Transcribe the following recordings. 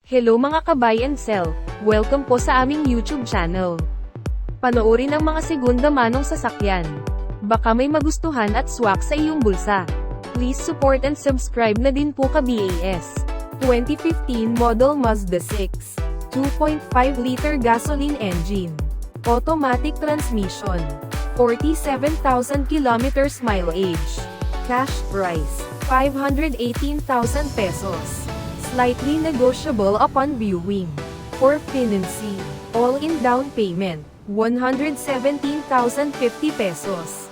Hello mga ka-buy and sell, welcome po sa aming YouTube channel. Panoorin ang mga segunda manong sasakyan. Baka may magustuhan at swak sa iyong bulsa. Please support and subscribe na din po ka-BAS. 2015 model Mazda 6. 2.5-liter gasoline engine. Automatic transmission. 47,000 kilometers mileage. Cash price, 518,000 pesos. Slightly negotiable upon viewing. For financing, all-in down payment, 117,050 pesos.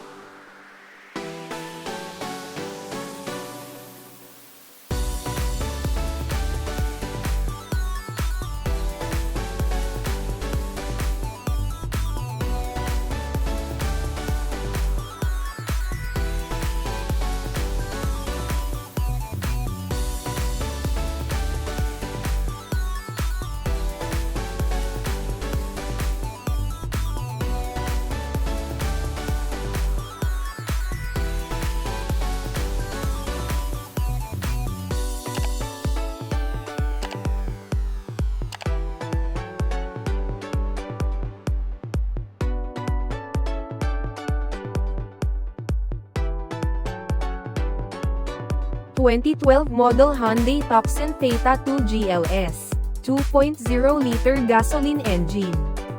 / 2012 model Hyundai Tucson Theta 2 GLS. 2.0-liter gasoline engine.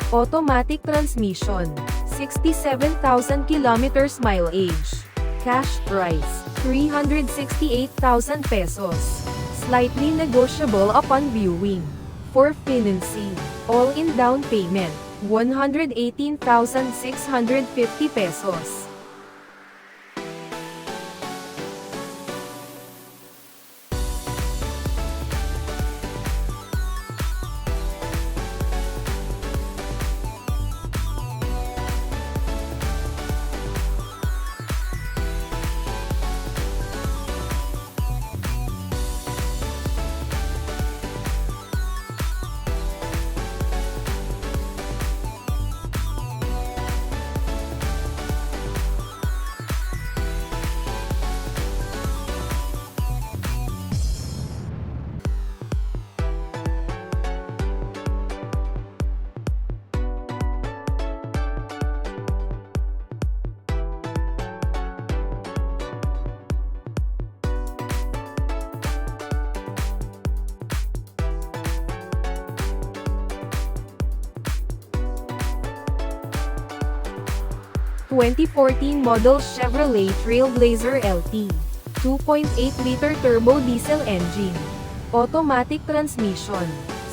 Automatic transmission. 67,000 kilometers mileage. Cash price, 368,000 pesos. Slightly negotiable upon viewing. For financing, all-in down payment, 118,650 pesos. / 2014 model Chevrolet Trailblazer LT. 2.8-liter turbo diesel engine. Automatic transmission.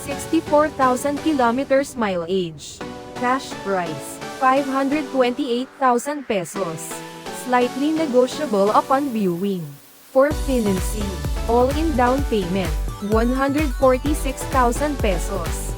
64,000 kilometers mileage. Cash price, 528,000 pesos. Slightly negotiable upon viewing. For financing, all-in down payment, 146,000 pesos.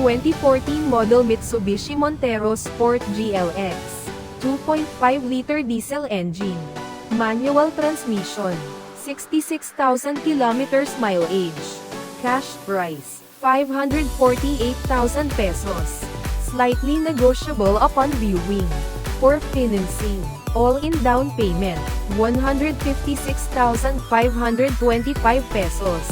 / 2014 model Mitsubishi Montero Sport GLX. 2.5-liter diesel engine. Manual transmission. 66,000 kilometers mileage. Cash price, 548,000 pesos. Slightly negotiable upon viewing. For financing, all-in down payment, 156,525 pesos.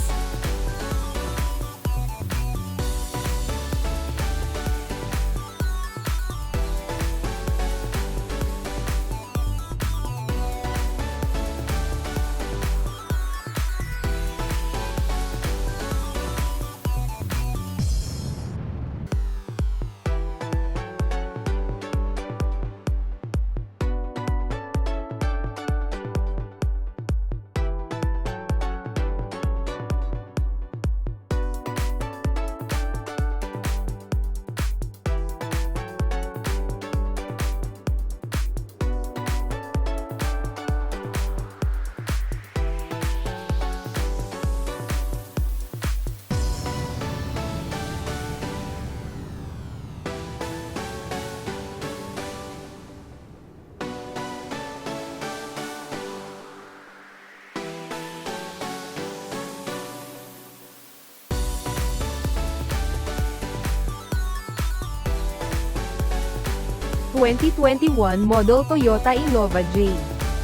2021 model Toyota Innova J.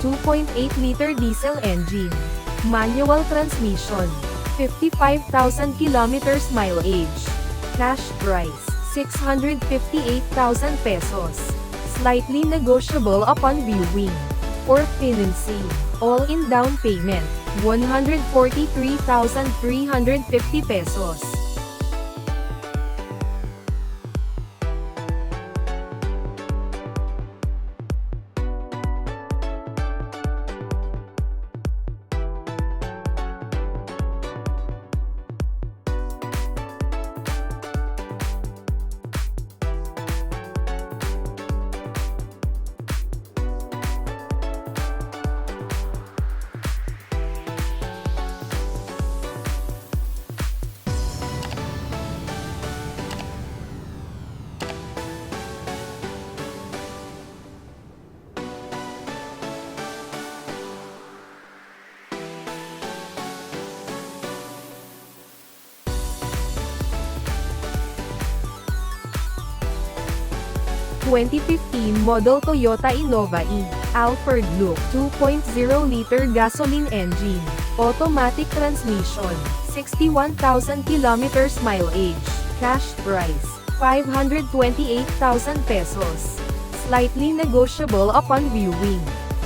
2.8-liter diesel engine. Manual transmission. 55,000 kilometers mileage. Cash price, 658,000 pesos. Slightly negotiable upon viewing. Or financing. All-in down payment, 143,350 pesos. (2015) model Toyota Innova E. Alphard Look 2.0-liter gasoline engine. Automatic transmission. 61,000 kilometers mileage. Cash price, 528,000 pesos. Slightly negotiable upon viewing.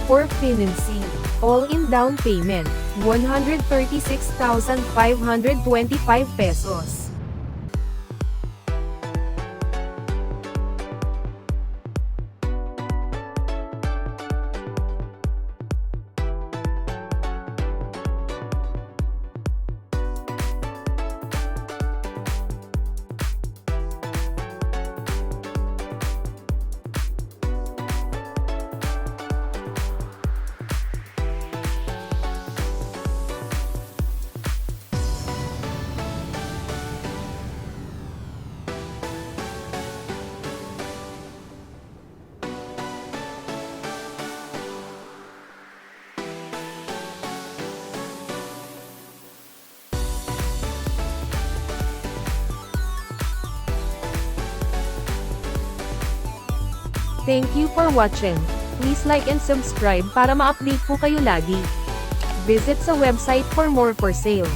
For financing. All-in down payment, 136,525 pesos. Thank you for watching. Please like and subscribe para ma-update po kayo lagi. Visit sa website for more for sale.